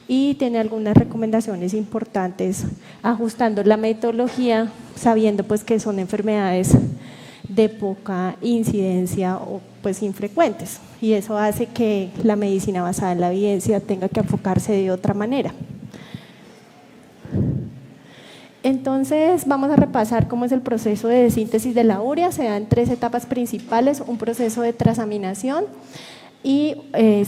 y tiene algunas recomendaciones importantes ajustando la metodología, sabiendo pues que son enfermedades de poca incidencia o pues infrecuentes, y eso hace que la medicina basada en la evidencia tenga que enfocarse de otra manera. Entonces vamos a repasar cómo es el proceso de síntesis de la urea. Se da en 3 etapas principales: un proceso de transaminación y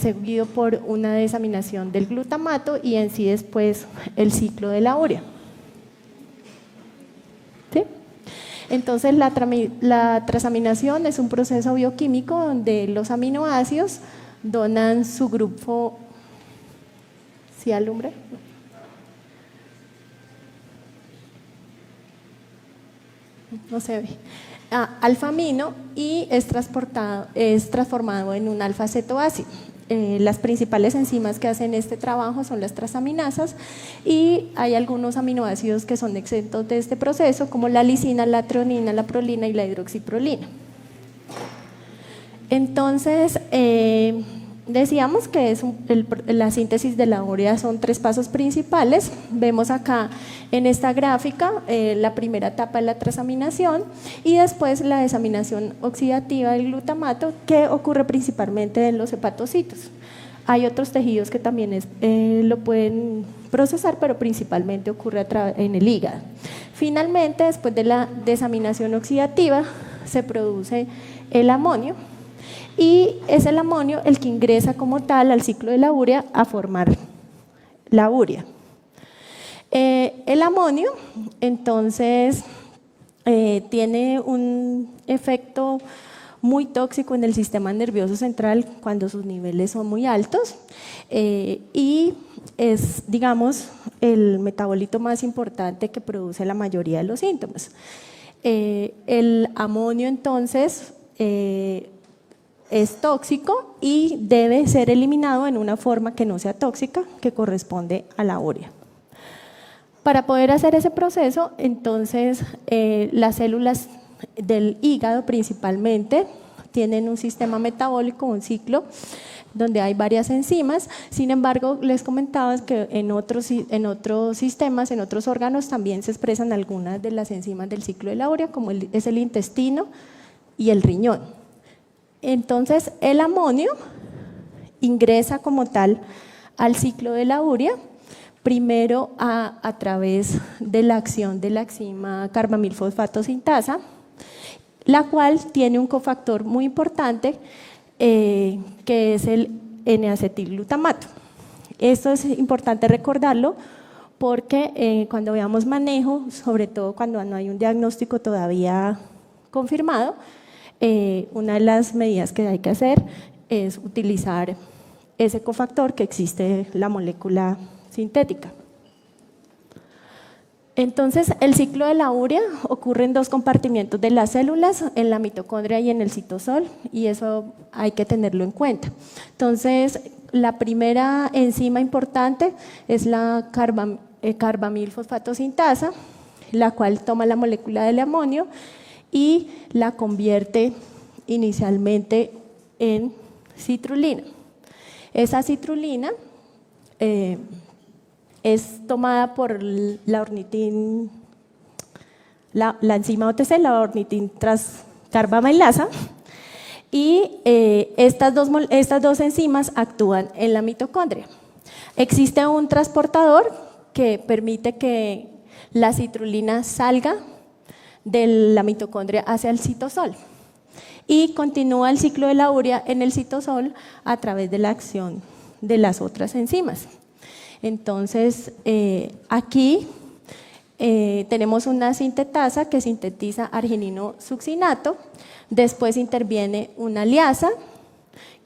seguido por una desaminación del glutamato, y en sí después el ciclo de la urea. ¿Sí? Entonces la transaminación es un proceso bioquímico donde los aminoácidos donan su grupo. ¿Sí alumbra? No se ve. Alfa-amino, y es transformado en un alfa-cetoácido. Las principales enzimas que hacen este trabajo son las transaminasas, y hay algunos aminoácidos que son exentos de este proceso, como la lisina, la treonina, la prolina y la hidroxiprolina. Entonces, decíamos que la síntesis de la urea son 3 pasos principales. Vemos acá en esta gráfica la primera etapa es la transaminación, y después la desaminación oxidativa del glutamato, que ocurre principalmente en los hepatocitos. Hay otros tejidos que también lo pueden procesar, pero principalmente ocurre en el hígado. Finalmente, después de la desaminación oxidativa, se produce el amonio, y es el amonio el que ingresa como tal al ciclo de la urea a formar la urea. El amonio, entonces, tiene un efecto muy tóxico en el sistema nervioso central cuando sus niveles son muy altos, y es, digamos, el metabolito más importante que produce la mayoría de los síntomas. El amonio, entonces, es tóxico y debe ser eliminado en una forma que no sea tóxica, que corresponde a la urea. Para poder hacer ese proceso, entonces, las células del hígado principalmente tienen un sistema metabólico, un ciclo, donde hay varias enzimas. Sin embargo, les comentaba que en otros sistemas, en otros órganos, también se expresan algunas de las enzimas del ciclo de la urea, como es el intestino y el riñón. Entonces, el amonio ingresa como tal al ciclo de la urea, primero a través de la acción de la enzima carbamilfosfatosintasa, la cual tiene un cofactor muy importante, que es el N-acetilglutamato. Esto es importante recordarlo porque cuando veamos manejo, sobre todo cuando no hay un diagnóstico todavía confirmado, una de las medidas que hay que hacer es utilizar ese cofactor que existe en la molécula sintética. Entonces, el ciclo de la urea ocurre en 2 compartimientos de las células, en la mitocondria y en el citosol, y eso hay que tenerlo en cuenta. Entonces, la primera enzima importante es la carbamilfosfatosintasa, la cual toma la molécula del amonio y la convierte inicialmente en citrulina. Esa citrulina es tomada por la enzima OTC, la ornitin transcarbamilasa, y estas dos enzimas actúan en la mitocondria. Existe un transportador que permite que la citrulina salga de la mitocondria hacia el citosol y continúa el ciclo de la urea en el citosol a través de la acción de las otras enzimas. Entonces, aquí tenemos una sintetasa que sintetiza arginino-succinato, después interviene una liasa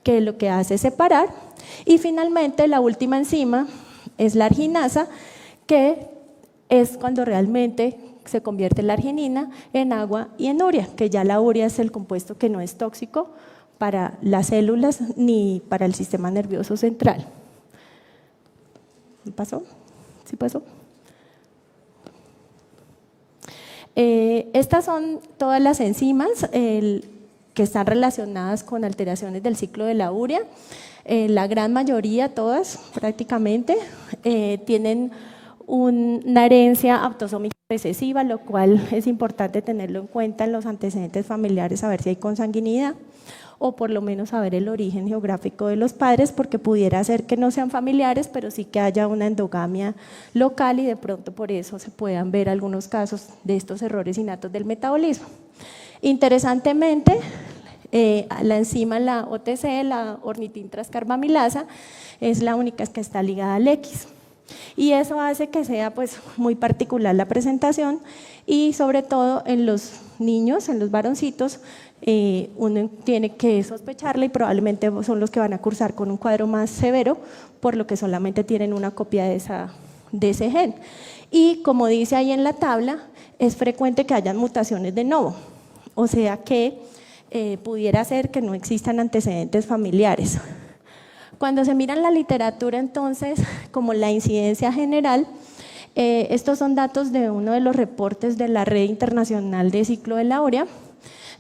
que lo que hace es separar, y finalmente la última enzima es la arginasa, que es cuando realmente se convierte la arginina en agua y en urea, que ya la urea es el compuesto que no es tóxico para las células ni para el sistema nervioso central. ¿Pasó? ¿Sí pasó? Estas son todas las enzimas. que están relacionadas con alteraciones del ciclo de la urea. La gran mayoría, todas prácticamente, tienen una herencia autosómica recesiva, lo cual es importante tenerlo en cuenta en los antecedentes familiares, saber si hay consanguinidad o por lo menos saber el origen geográfico de los padres, porque pudiera ser que no sean familiares, pero sí que haya una endogamia local y de pronto por eso se puedan ver algunos casos de estos errores innatos del metabolismo. Interesantemente, la enzima, la OTC, la ornitintrascarbamilasa, es la única que está ligada al X. Y eso hace que sea pues muy particular la presentación y sobre todo en los niños, en los varoncitos, uno tiene que sospecharla y probablemente son los que van a cursar con un cuadro más severo, por lo que solamente tienen una copia de ese gen. Y como dice ahí en la tabla, es frecuente que hayan mutaciones de novo, o sea que pudiera ser que no existan antecedentes familiares. Cuando se mira en la literatura, entonces, como la incidencia general, estos son datos de uno de los reportes de la Red Internacional de Ciclo de la Urea,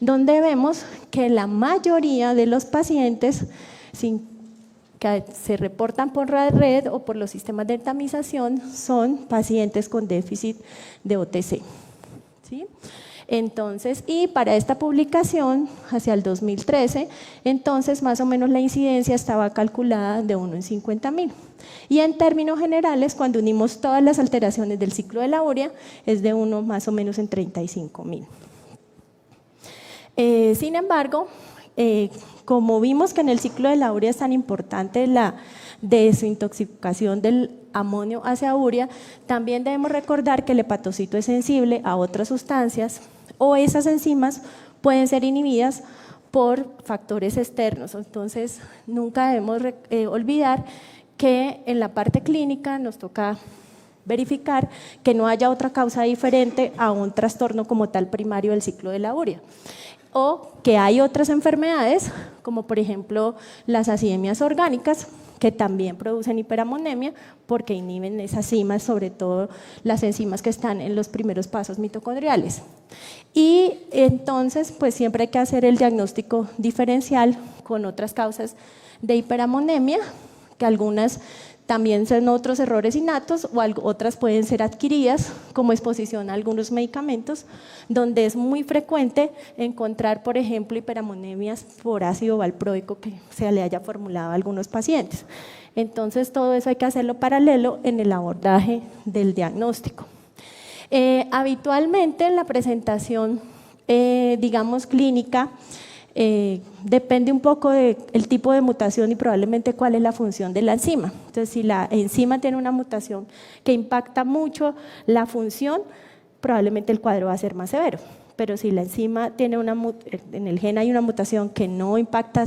donde vemos que la mayoría de los pacientes que se reportan por la red o por los sistemas de tamización son pacientes con déficit de OTC. ¿Sí? Entonces, y para esta publicación, hacia el 2013, entonces más o menos la incidencia estaba calculada de 1 en 50.000. Y en términos generales, cuando unimos todas las alteraciones del ciclo de la urea, es de 1 más o menos en 35.000. Sin embargo, como vimos que en el ciclo de la urea es tan importante la desintoxicación del amonio hacia urea, también debemos recordar que el hepatocito es sensible a otras sustancias o esas enzimas pueden ser inhibidas por factores externos. Entonces, nunca debemos olvidar que en la parte clínica nos toca verificar que no haya otra causa diferente a un trastorno como tal primario del ciclo de la urea, o que hay otras enfermedades, como por ejemplo las acidemias orgánicas, que también producen hiperamonemia porque inhiben esas enzimas, sobre todo las enzimas que están en los primeros pasos mitocondriales. Y entonces, pues siempre hay que hacer el diagnóstico diferencial con otras causas de hiperamonemia, que algunas también son otros errores innatos o otras pueden ser adquiridas como exposición a algunos medicamentos, donde es muy frecuente encontrar, por ejemplo, hiperamoniemias por ácido valproico que se le haya formulado a algunos pacientes. Entonces, todo eso hay que hacerlo paralelo en el abordaje del diagnóstico. Habitualmente la presentación, digamos, clínica, depende un poco del tipo de mutación y probablemente cuál es la función de la enzima. Entonces, si la enzima tiene una mutación que impacta mucho la función, probablemente el cuadro va a ser más severo. Pero si la enzima tiene en el gen hay una mutación que no impacta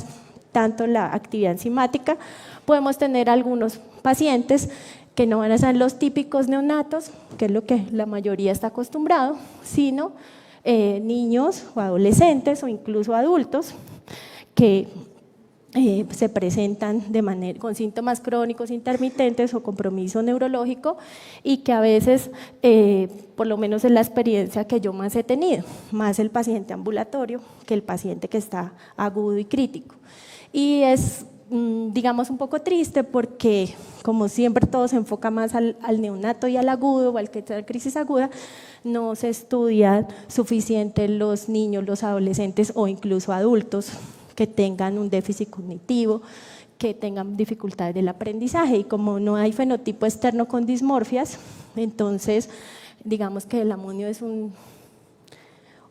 tanto la actividad enzimática, podemos tener algunos pacientes que no van a ser los típicos neonatos, que es lo que la mayoría está acostumbrado, sino niños o adolescentes o incluso adultos que se presentan con síntomas crónicos intermitentes o compromiso neurológico y que a veces, por lo menos es la experiencia que yo más he tenido, más el paciente ambulatorio que el paciente que está agudo y crítico. Y es, digamos, un poco triste porque, como siempre, todo se enfoca más al neonato y al agudo o al que está en crisis aguda, no se estudia suficiente los niños, los adolescentes o incluso adultos que tengan un déficit cognitivo, que tengan dificultades del aprendizaje. Y como no hay fenotipo externo con dismorfias, entonces digamos que el amonio es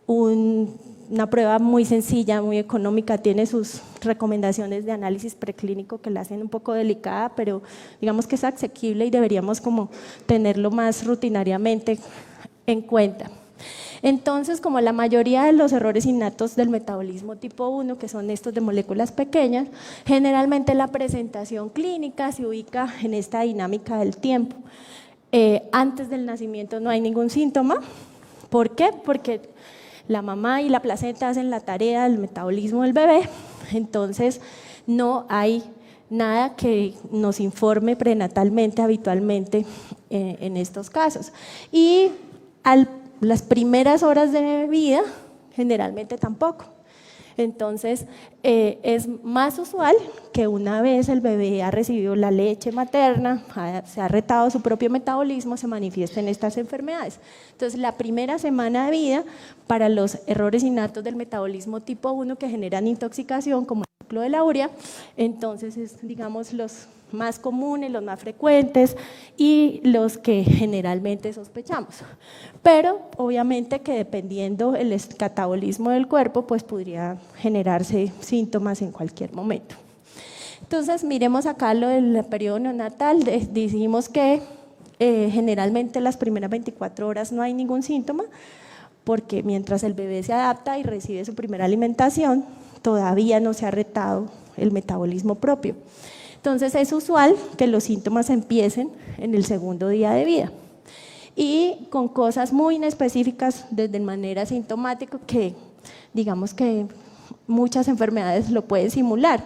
una prueba muy sencilla, muy económica, tiene sus recomendaciones de análisis preclínico que la hacen un poco delicada, pero digamos que es asequible y deberíamos como tenerlo más rutinariamente en cuenta. Entonces, como la mayoría de los errores innatos del metabolismo tipo 1, que son estos de moléculas pequeñas, generalmente la presentación clínica se ubica en esta dinámica del tiempo. Antes del nacimiento no hay ningún síntoma. ¿Por qué? Porque la mamá y la placenta hacen la tarea del metabolismo del bebé, entonces no hay nada que nos informe prenatalmente habitualmente en estos casos. Y las primeras horas de vida generalmente tampoco. Entonces, es más usual que una vez el bebé ha recibido la leche materna, se ha retado su propio metabolismo, se manifiesten estas enfermedades. Entonces, la primera semana de vida para los errores innatos del metabolismo tipo 1 que generan intoxicación, como el ciclo de la urea, entonces es, digamos, los más comunes, los más frecuentes y los que generalmente sospechamos. Pero obviamente que dependiendo el catabolismo del cuerpo, pues podría generarse síntomas en cualquier momento. Entonces, miremos acá lo del periodo neonatal. Dijimos que generalmente las primeras 24 horas no hay ningún síntoma, porque mientras el bebé se adapta y recibe su primera alimentación, todavía no se ha retado el metabolismo propio. Entonces es usual que los síntomas empiecen en el segundo día de vida y con cosas muy inespecíficas desde manera sintomática que digamos que muchas enfermedades lo pueden simular.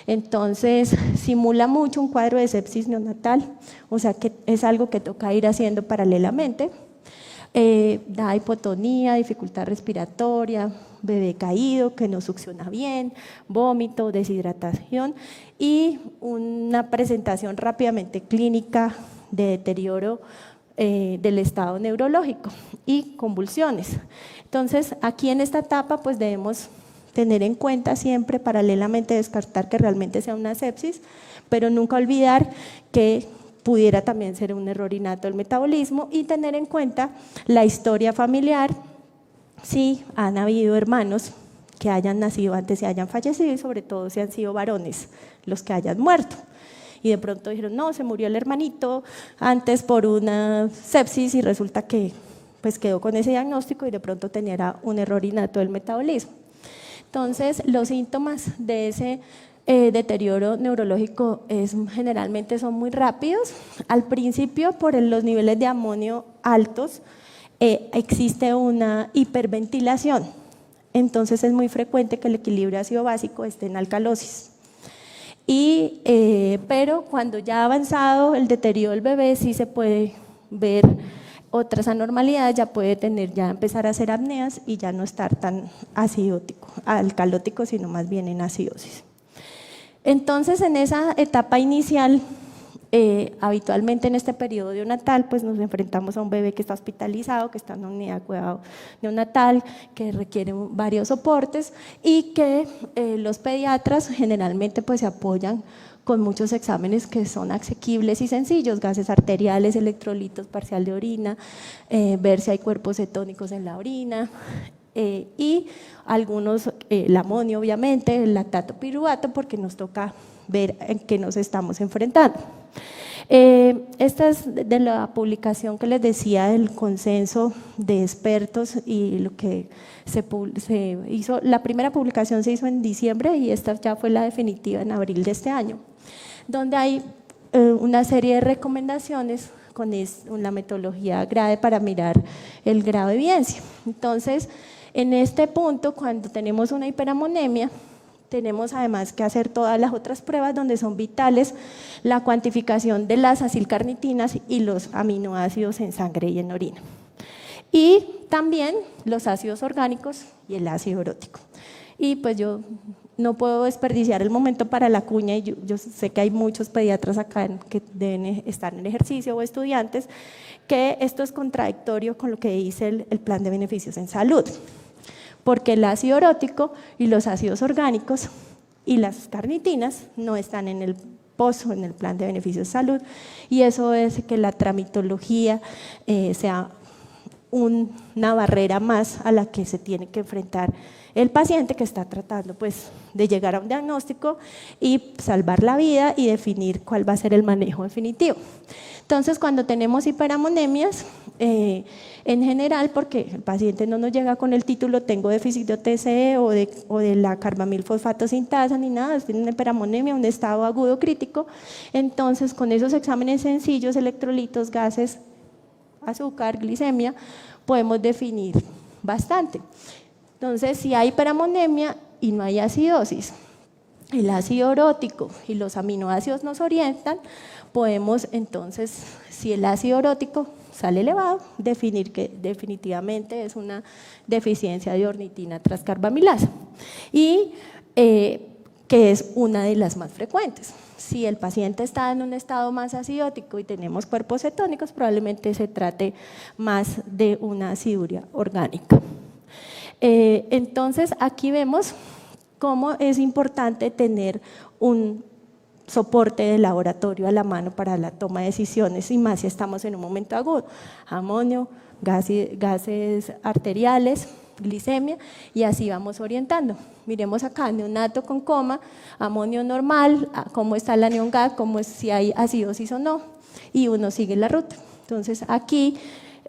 Entonces simula mucho un cuadro de sepsis neonatal, o sea que es algo que toca ir haciendo paralelamente. Da hipotonía, dificultad respiratoria, bebé caído, que no succiona bien, vómito, deshidratación y una presentación rápidamente clínica de deterioro del estado neurológico y convulsiones. Entonces, aquí en esta etapa pues debemos tener en cuenta siempre paralelamente descartar que realmente sea una sepsis, pero nunca olvidar que pudiera también ser un error innato del metabolismo y tener en cuenta la historia familiar, si han habido hermanos que hayan nacido antes y hayan fallecido, y sobre todo si han sido varones los que hayan muerto. Y de pronto dijeron, no, se murió el hermanito antes por una sepsis y resulta que pues quedó con ese diagnóstico y de pronto tenía un error innato del metabolismo. Entonces, los síntomas de ese deterioro neurológico generalmente son muy rápidos. Al principio, por los niveles de amonio altos, existe una hiperventilación. Entonces es muy frecuente que el equilibrio ácido básico esté en alcalosis. Pero cuando ya ha avanzado el deterioro del bebé, sí se puede ver otras anormalidades, ya puede empezar a hacer apneas y ya no estar tan alcalótico, sino más bien en acidosis. Entonces, en esa etapa inicial, habitualmente en este periodo neonatal, pues nos enfrentamos a un bebé que está hospitalizado, que está en una unidad de cuidado neonatal, que requiere varios soportes y que los pediatras generalmente pues se apoyan con muchos exámenes que son asequibles y sencillos, gases arteriales, electrolitos parcial de orina, ver si hay cuerpos cetónicos en la orina, y algunos, el amonio obviamente, el lactato piruvato, porque nos toca ver en qué nos estamos enfrentando. Esta es de la publicación que les decía del consenso de expertos y lo que se hizo. La primera publicación se hizo en diciembre y esta ya fue la definitiva en abril de este año, donde hay una serie de recomendaciones con una metodología GRADE para mirar el grado de evidencia. Entonces, en este punto, cuando tenemos una hiperamonemia, tenemos además que hacer todas las otras pruebas donde son vitales la cuantificación de las acilcarnitinas y los aminoácidos en sangre y en orina. Y también los ácidos orgánicos y el ácido urótico. Y pues yo no puedo desperdiciar el momento para la cuña, y yo sé que hay muchos pediatras acá que deben estar en ejercicio o estudiantes, que esto es contradictorio con lo que dice el plan de beneficios en salud, porque el ácido urótico y los ácidos orgánicos y las carnitinas no están en el pozo, en el plan de beneficios de salud, y eso es que la tramitología sea una barrera más a la que se tiene que enfrentar el paciente que está tratando pues de llegar a un diagnóstico y salvar la vida y definir cuál va a ser el manejo definitivo. Entonces, cuando tenemos hiperamonemias, en general, porque el paciente no nos llega con el título tengo déficit de OTC o de la carbamilfosfato sintasa ni nada, tiene una hiperamonemia, un estado agudo crítico, entonces con esos exámenes sencillos, electrolitos, gases, azúcar, glicemia, podemos definir bastante. Entonces, si hay hiperamonemia y no hay acidosis, el ácido urótico y los aminoácidos nos orientan, podemos entonces, si el ácido urótico sale elevado, definir que definitivamente es una deficiencia de ornitina transcarbamilasa. y que es una de las más frecuentes. Si el paciente está en un estado más acidótico y tenemos cuerpos cetónicos, probablemente se trate más de una aciduria orgánica. Entonces, aquí vemos cómo es importante tener un soporte de laboratorio a la mano para la toma de decisiones, y más si estamos en un momento agudo. Amonio, gases arteriales, glicemia, y así vamos orientando. Miremos acá, neonato con coma, amonio normal, cómo está la neongat, cómo es, si hay acidosis o no, y uno sigue la ruta. Entonces aquí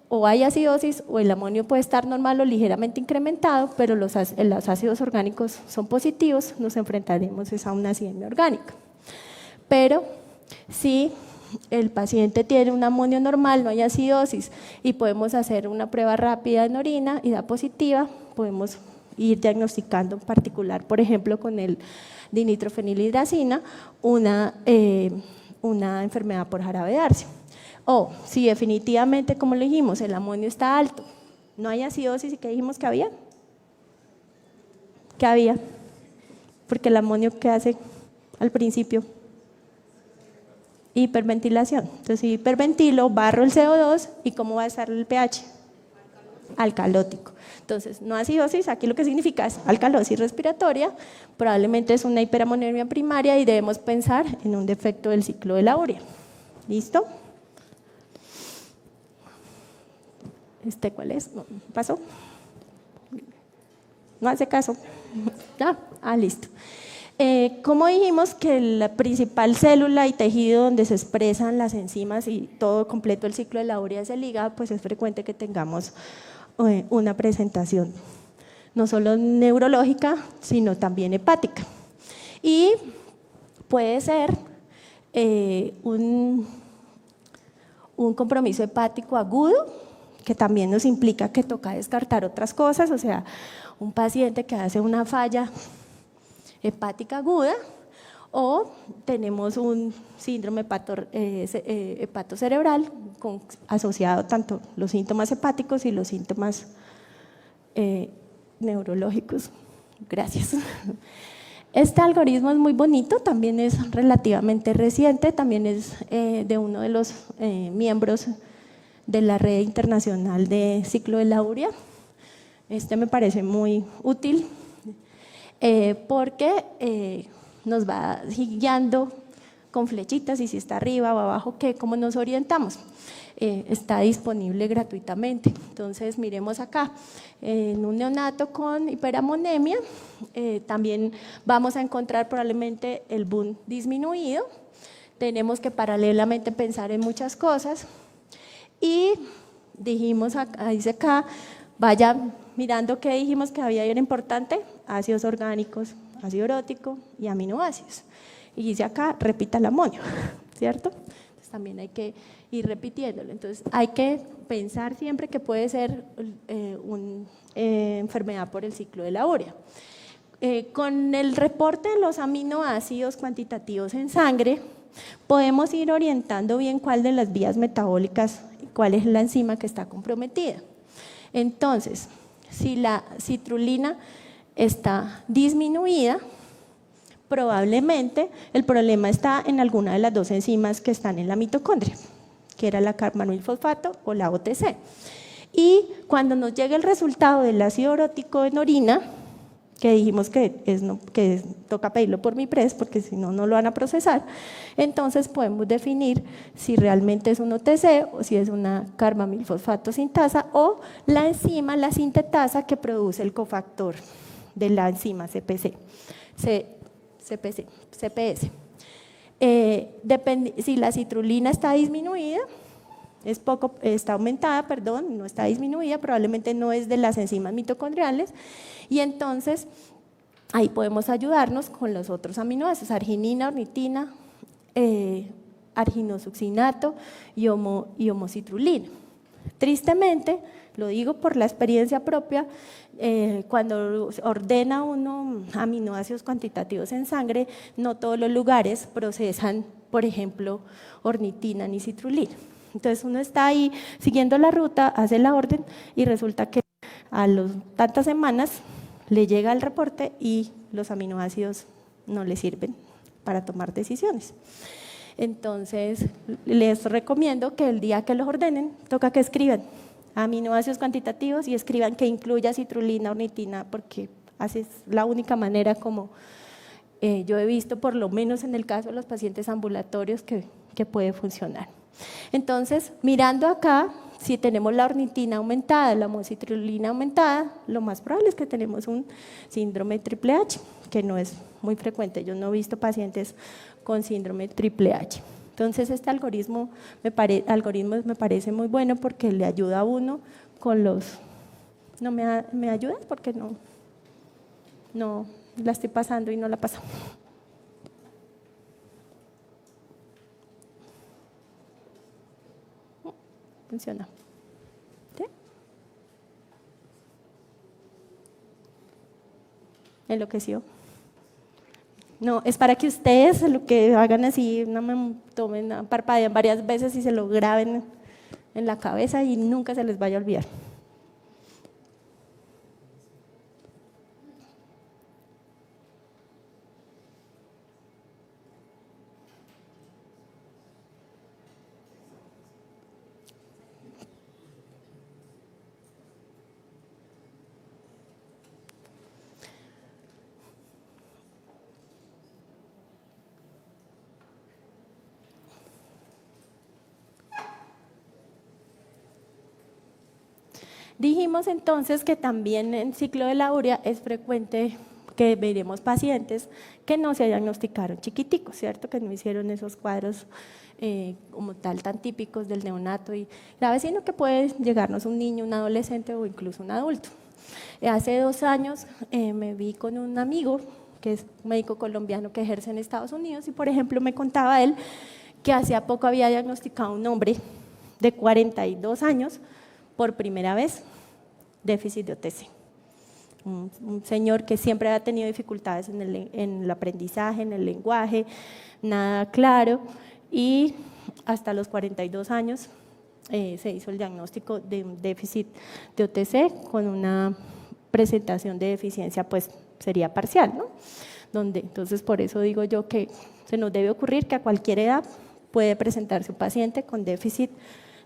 o hay acidosis o el amonio puede estar normal o ligeramente incrementado, pero los ácidos orgánicos son positivos, nos enfrentaremos a una acidemia orgánica. Pero si el paciente tiene un amonio normal, no hay acidosis y podemos hacer una prueba rápida en orina y da positiva, podemos ir diagnosticando en particular, por ejemplo, con el dinitrofenilhidracina, una enfermedad por jarabe de Darcy. O si definitivamente, como le dijimos, el amonio está alto, no hay acidosis, ¿y qué dijimos que había? ¿Qué había? Porque el amonio, ¿qué hace al principio? Hiperventilación. Entonces, si hiperventilo, barro el CO2, ¿y cómo va a estar el pH? Alcalótico. Entonces, no acidosis, aquí lo que significa es alcalosis respiratoria, probablemente es una hiperamonemia primaria y debemos pensar en un defecto del ciclo de la urea. ¿Listo? ¿Cuál es? ¿Pasó? ¿No hace caso? ¿Ya? Listo. Como dijimos que la principal célula y tejido donde se expresan las enzimas y todo completo el ciclo de la urea es el hígado, pues es frecuente que tengamos una presentación no solo neurológica, sino también hepática. Y puede ser un compromiso hepático agudo, que también nos implica que toca descartar otras cosas, o sea, un paciente que hace una falla hepática aguda, o tenemos un síndrome hepatocerebral asociado tanto los síntomas hepáticos y los síntomas neurológicos. Gracias. Este algoritmo es muy bonito, también es relativamente reciente, también es de uno de los miembros de la red internacional de ciclo de la urea. Este me parece muy útil porque nos va guiando con flechitas y si está arriba o abajo, cómo nos orientamos. Está disponible gratuitamente. Entonces, miremos acá, en un neonato con hiperamonemia, también vamos a encontrar probablemente el BUN disminuido. Tenemos que paralelamente pensar en muchas cosas y dijimos, dice acá, vaya mirando qué dijimos que había era importante: ácidos orgánicos, ácido urótico y aminoácidos. Y dice acá, repita el amonio, ¿cierto? Entonces también hay que ir repitiéndolo. Entonces hay que pensar siempre que puede ser una enfermedad por el ciclo de la urea. Con el reporte de los aminoácidos cuantitativos en sangre, podemos ir orientando bien cuál de las vías metabólicas, cuál es la enzima que está comprometida. Entonces, si la citrulina está disminuida, probablemente el problema está en alguna de las dos enzimas que están en la mitocondria, que era la carbamilfosfato o la OTC. Y cuando nos llegue el resultado del ácido urótico en orina, que dijimos que toca pedirlo por MIPRES porque si no, no lo van a procesar, entonces podemos definir si realmente es un OTC o si es una carbamilfosfato sintasa o la enzima, la sintetasa que produce el cofactor de la enzima CPS. Si la citrulina está disminuida, está aumentada, perdón, no está disminuida, probablemente no es de las enzimas mitocondriales, y entonces ahí podemos ayudarnos con los otros aminoácidos, arginina, ornitina, arginosuccinato y homocitrulina. Tristemente, lo digo por la experiencia propia, cuando ordena uno aminoácidos cuantitativos en sangre, no todos los lugares procesan, por ejemplo, ornitina ni citrulina. Entonces uno está ahí siguiendo la ruta, hace la orden y resulta que a tantas semanas le llega el reporte y los aminoácidos no le sirven para tomar decisiones. Entonces, les recomiendo que el día que los ordenen, toca que escriban aminoácidos cuantitativos y escriban que incluya citrulina, ornitina, porque así es la única manera como yo he visto, por lo menos en el caso de los pacientes ambulatorios, que puede funcionar. Entonces, mirando acá, si tenemos la ornitina aumentada, la homocitrulina aumentada, lo más probable es que tenemos un síndrome triple H, que no es muy frecuente. Yo no he visto pacientes con síndrome triple H. Entonces, este algoritmo me parece muy bueno porque le ayuda a uno con los… ¿No me ayudas? Porque no la estoy pasando y no la paso. Funciona. ¿Sí? Enloqueció. No, es para que ustedes lo que hagan así, no me tomen, parpadeen varias veces y se lo graben en la cabeza y nunca se les vaya a olvidar. Dijimos entonces que también en ciclo de la urea es frecuente que veremos pacientes que no se diagnosticaron chiquiticos, ¿cierto? Que no hicieron esos cuadros como tal tan típicos del neonato y grave, sino que puede llegarnos un niño, un adolescente o incluso un adulto. Hace 2 años me vi con un amigo que es médico colombiano que ejerce en Estados Unidos y, por ejemplo, me contaba él que hacía poco había diagnosticado a un hombre de 42 años por primera vez déficit de OTC. Un señor que siempre ha tenido dificultades en el aprendizaje, en el lenguaje, nada claro, y hasta los 42 años se hizo el diagnóstico de un déficit de OTC con una presentación de deficiencia, pues sería parcial, ¿no? Entonces, por eso digo yo que se nos debe ocurrir que a cualquier edad puede presentarse un paciente con déficit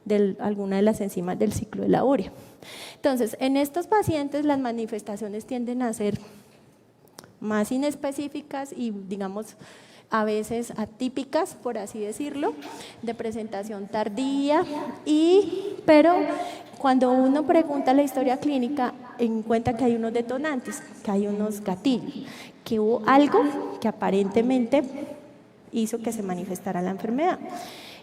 de alguna de las enzimas del ciclo de la urea. Entonces, en estos pacientes las manifestaciones tienden a ser más inespecíficas y, digamos, a veces atípicas, por así decirlo, de presentación tardía, pero cuando uno pregunta la historia clínica, encuentra que hay unos detonantes, que hay unos gatillos, que hubo algo que aparentemente hizo que se manifestara la enfermedad.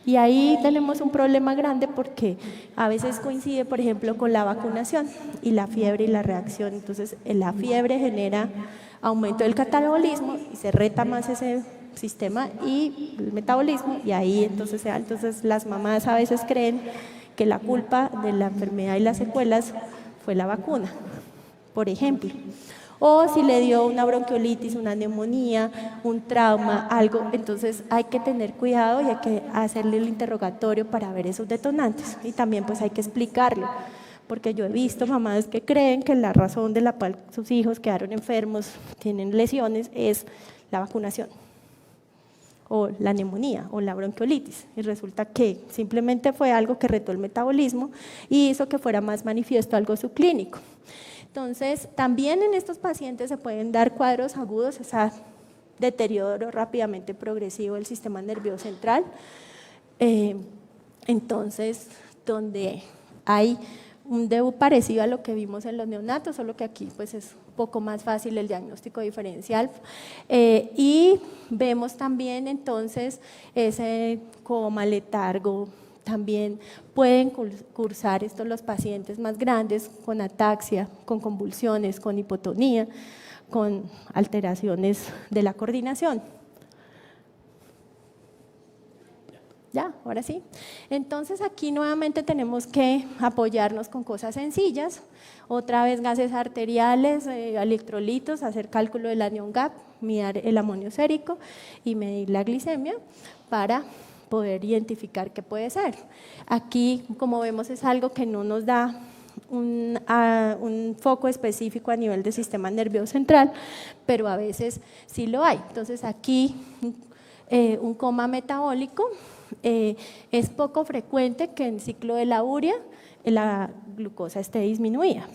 Y ahí tenemos un problema grande porque a veces coincide, por ejemplo, con la vacunación y la fiebre y la reacción. Entonces, la fiebre genera aumento del catabolismo y se reta más ese sistema y el metabolismo, y ahí entonces las mamás a veces creen que la culpa de la enfermedad y las secuelas fue la vacuna, por ejemplo. O si le dio una bronquiolitis, una neumonía, un trauma, algo, entonces hay que tener cuidado y hay que hacerle el interrogatorio para ver esos detonantes. Y también pues hay que explicarlo, porque yo he visto mamás que creen que la razón de la cual sus hijos quedaron enfermos, tienen lesiones, es la vacunación, o la neumonía, o la bronquiolitis. Y resulta que simplemente fue algo que retó el metabolismo y hizo que fuera más manifiesto algo subclínico. Entonces, también en estos pacientes se pueden dar cuadros agudos, o sea, deterioro rápidamente progresivo del sistema nervioso central. Entonces, donde hay un DEU parecido a lo que vimos en los neonatos, solo que aquí pues es un poco más fácil el diagnóstico diferencial. Y vemos también entonces ese coma, letargo. También pueden cursar estos los pacientes más grandes con ataxia, con convulsiones, con hipotonía, con alteraciones de la coordinación. Ya, ahora sí. Entonces aquí nuevamente tenemos que apoyarnos con cosas sencillas. Otra vez gases arteriales, electrolitos, hacer cálculo del anion gap, mirar el amonio sérico y medir la glicemia para poder identificar qué puede ser. Aquí, como vemos, es algo que no nos da un foco específico a nivel del sistema nervioso central, pero a veces sí lo hay. Entonces aquí un coma metabólico es poco frecuente que en el ciclo de la urea la glucosa esté disminuida,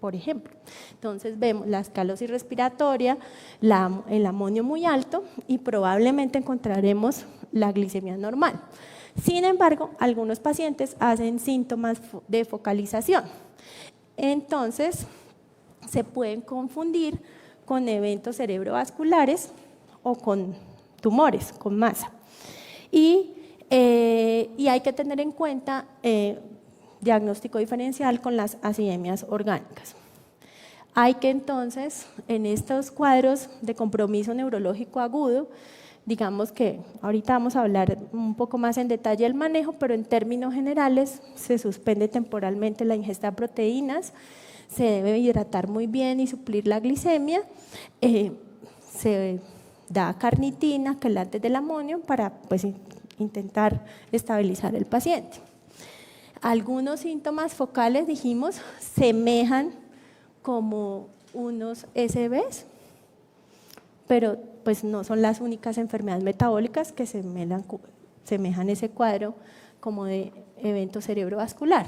por ejemplo. Entonces vemos la escalosis respiratoria, el amonio muy alto y probablemente encontraremos la glicemia normal. Sin embargo, algunos pacientes hacen síntomas de focalización. Entonces, se pueden confundir con eventos cerebrovasculares o con tumores, con masa. Y hay que tener en cuenta diagnóstico diferencial con las acidemias orgánicas. Hay que entonces, en estos cuadros de compromiso neurológico agudo, digamos que ahorita vamos a hablar un poco más en detalle del manejo, pero en términos generales se suspende temporalmente la ingesta de proteínas, se debe hidratar muy bien y suplir la glicemia, se da carnitina, quelantes del amonio, para pues, intentar estabilizar el paciente. Algunos síntomas focales, dijimos, semejan como unos SBs, pero pues no son las únicas enfermedades metabólicas que semejan ese cuadro como de evento cerebrovascular.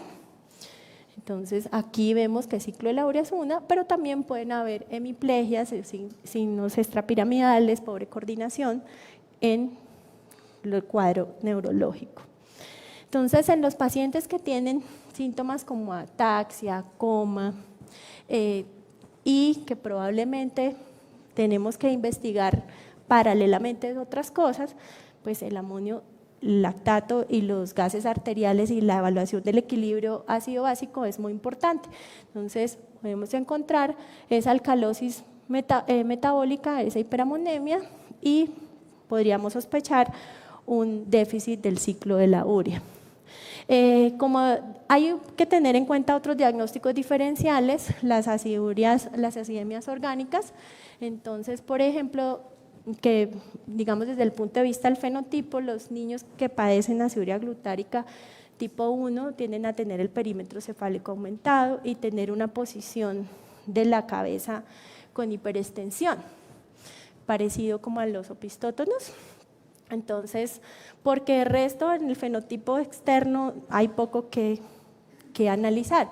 Entonces aquí vemos que el ciclo de la urea es una, pero también pueden haber hemiplegias, signos extrapiramidales, pobre coordinación en el cuadro neurológico. Entonces en los pacientes que tienen síntomas como ataxia, coma y que probablemente tenemos que investigar paralelamente otras cosas, pues el amonio lactato y los gases arteriales y la evaluación del equilibrio ácido básico es muy importante. Entonces podemos encontrar esa alcalosis metabólica, esa hiperamonemia y podríamos sospechar un déficit del ciclo de la urea. Como hay que tener en cuenta otros diagnósticos diferenciales, las acidemias orgánicas. Entonces, por ejemplo, que digamos desde el punto de vista del fenotipo, los niños que padecen aciduria glutárica tipo 1 tienden a tener el perímetro cefálico aumentado y tener una posición de la cabeza con hiperextensión, parecido como a los opistótonos. Entonces, porque el resto en el fenotipo externo hay poco que analizar.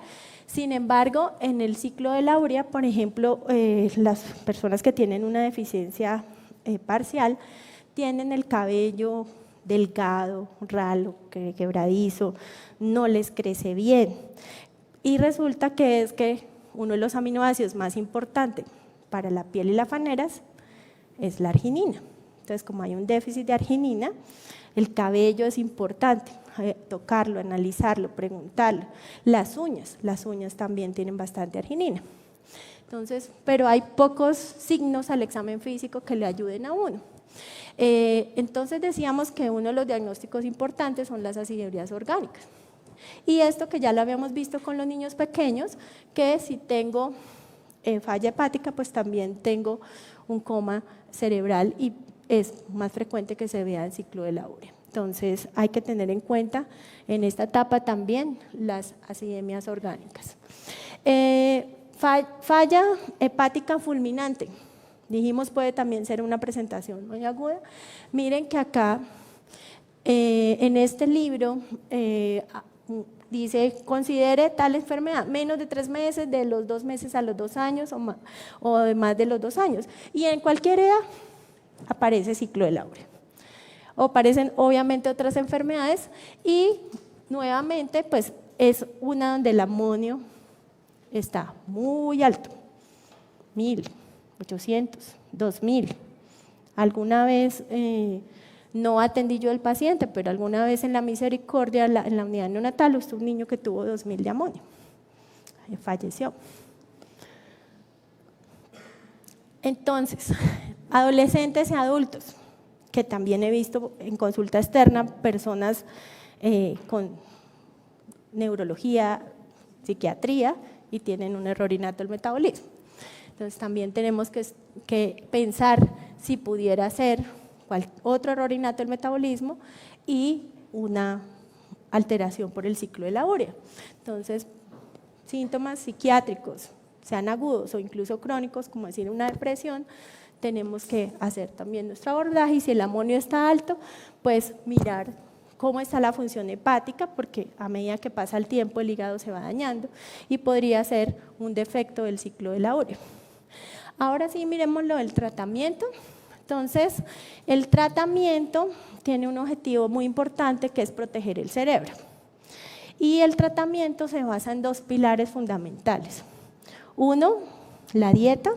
Sin embargo, en el ciclo de la urea, por ejemplo, las personas que tienen una deficiencia parcial tienen el cabello delgado, ralo, quebradizo, no les crece bien. Y resulta que es que uno de los aminoácidos más importantes para la piel y las faneras es la arginina. Entonces, como hay un déficit de arginina, el cabello es importante, tocarlo, analizarlo, preguntarlo. Las uñas también tienen bastante arginina. Entonces, pero hay pocos signos al examen físico que le ayuden a uno. Entonces decíamos que uno de los diagnósticos importantes son las acidurías orgánicas. Y esto que ya lo habíamos visto con los niños pequeños, que si tengo falla hepática, pues también tengo un coma cerebral y es más frecuente que se vea el ciclo de la urea. Entonces hay que tener en cuenta en esta etapa también las acidemias orgánicas. Falla hepática fulminante, dijimos puede también ser una presentación muy aguda. Miren que acá en este libro dice considere tal enfermedad menos de 3 meses, de los 2 meses a los 2 años o de más de los 2 años, y en cualquier edad aparece ciclo de la urea. O aparecen obviamente otras enfermedades y nuevamente pues es una donde el amonio está muy alto, 1000, 800, 2000. Alguna vez no atendí yo al paciente, pero alguna vez en la Misericordia, en la unidad neonatal, estuvo un niño que tuvo 2000 de amonio, falleció. Entonces, adolescentes y adultos, que también he visto en consulta externa personas con neurología, psiquiatría y tienen un error innato del metabolismo. Entonces también tenemos que pensar si pudiera ser otro error innato del metabolismo y una alteración por el ciclo de la urea. Entonces síntomas psiquiátricos, sean agudos o incluso crónicos, como decir una depresión, tenemos que hacer también nuestro abordaje y si el amonio está alto, pues mirar cómo está la función hepática, porque a medida que pasa el tiempo el hígado se va dañando y podría ser un defecto del ciclo de la urea. Ahora sí, miremos lo del tratamiento. Entonces, el tratamiento tiene un objetivo muy importante que es proteger el cerebro. Y el tratamiento se basa en dos pilares fundamentales. Uno, la dieta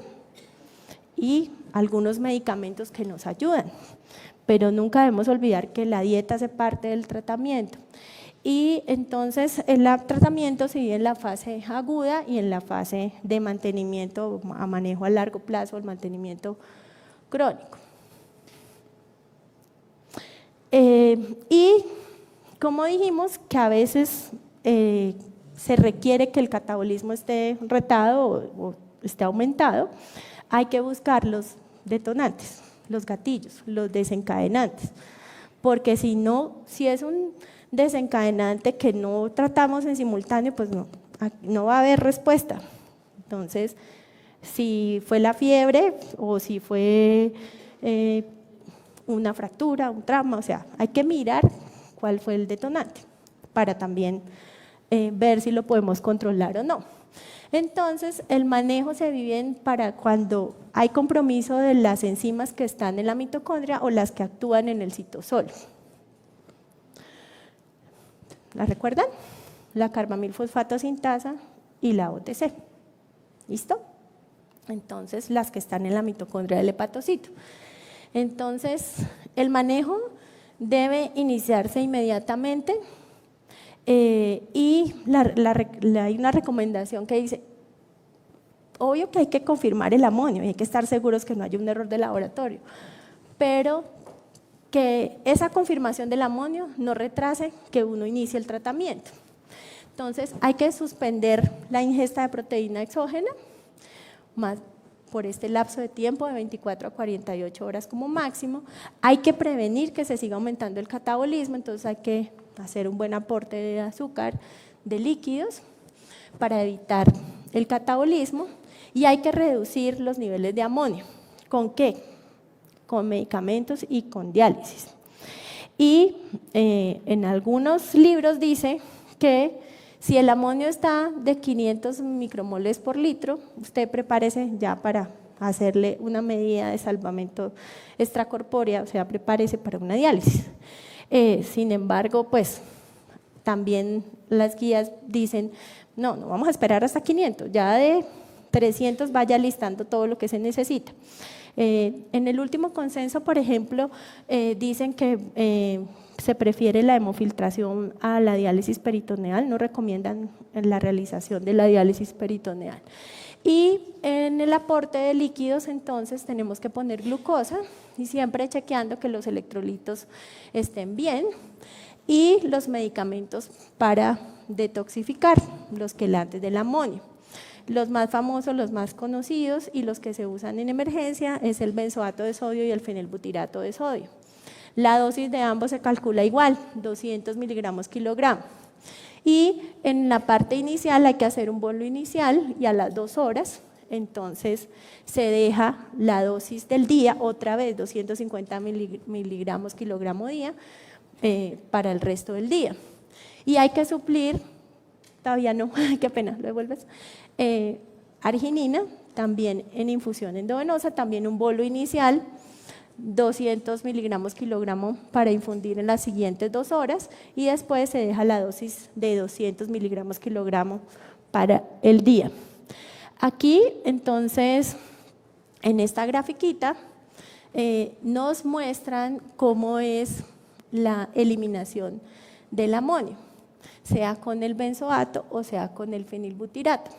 y algunos medicamentos que nos ayudan, pero nunca debemos olvidar que la dieta hace parte del tratamiento. Y entonces el tratamiento se divide en la fase aguda y en la fase de mantenimiento a manejo a largo plazo, el mantenimiento crónico. Y como dijimos que a veces se requiere que el catabolismo esté retado o esté aumentado, hay que buscar los detonantes, los gatillos, los desencadenantes, porque si no, si es un desencadenante que no tratamos en simultáneo, pues no va a haber respuesta. Entonces, si fue la fiebre o si fue una fractura, un trauma, o sea, hay que mirar cuál fue el detonante para también ver si lo podemos controlar o no. Entonces, el manejo se divide para cuando hay compromiso de las enzimas que están en la mitocondria o las que actúan en el citosol. ¿La recuerdan? La carbamilfosfato sintasa y la OTC. ¿Listo? Entonces, las que están en la mitocondria del hepatocito. Entonces, el manejo debe iniciarse inmediatamente y hay una recomendación que dice, obvio que hay que confirmar el amonio y hay que estar seguros que no haya un error de laboratorio, pero que esa confirmación del amonio no retrase que uno inicie el tratamiento. Entonces, hay que suspender la ingesta de proteína exógena más por este lapso de tiempo de 24 a 48 horas como máximo. Hay que prevenir que se siga aumentando el catabolismo, entonces hay que hacer un buen aporte de azúcar, de líquidos, para evitar el catabolismo y hay que reducir los niveles de amonio. ¿Con qué? Con medicamentos y con diálisis. Y en algunos libros dice que si el amonio está de 500 micromoles por litro, usted prepárese ya para hacerle una medida de salvamento extracorpórea, o sea, prepárese para una diálisis. Sin embargo, pues también las guías dicen, no vamos a esperar hasta 500, ya de 300 vaya listando todo lo que se necesita. En el último consenso, por ejemplo, dicen que se prefiere la hemofiltración a la diálisis peritoneal, no recomiendan la realización de la diálisis peritoneal. Y en el aporte de líquidos, entonces, tenemos que poner glucosa y siempre chequeando que los electrolitos estén bien y los medicamentos para detoxificar, los quelantes del amonio. Los más famosos, los más conocidos y los que se usan en emergencia es el benzoato de sodio y el fenilbutirato de sodio. La dosis de ambos se calcula igual, 200 miligramos kilogramo. Y en la parte inicial hay que hacer un bolo inicial y a las 2 horas, entonces se deja la dosis del día, otra vez 250 miligramos kilogramo día para el resto del día. Y hay que suplir, todavía no, qué pena, lo devuelves, arginina, también en infusión endovenosa, también un bolo inicial, 200 miligramos kilogramo para infundir en las siguientes 2 horas y después se deja la dosis de 200 miligramos kilogramo para el día. Aquí, entonces, en esta grafiquita nos muestran cómo es la eliminación del amonio, sea con el benzoato o sea con el fenilbutirato.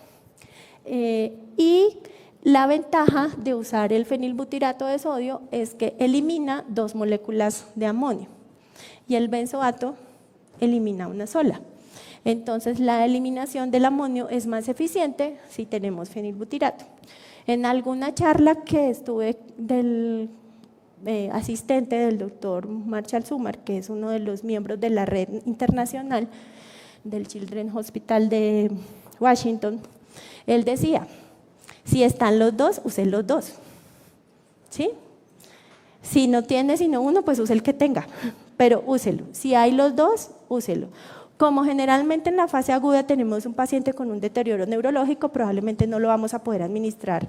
Y la ventaja de usar el fenilbutirato de sodio es que elimina 2 moléculas de amonio y el benzoato elimina una sola. Entonces, la eliminación del amonio es más eficiente si tenemos fenilbutirato. En alguna charla que estuve del asistente del doctor Marshall Summar, que es uno de los miembros de la red internacional del Children's Hospital de Washington, él decía, si están los dos, use los dos, ¿sí? Si no tiene sino uno, pues use el que tenga, pero úselo. Si hay los dos, úselo. Como generalmente en la fase aguda tenemos un paciente con un deterioro neurológico, probablemente no lo vamos a poder administrar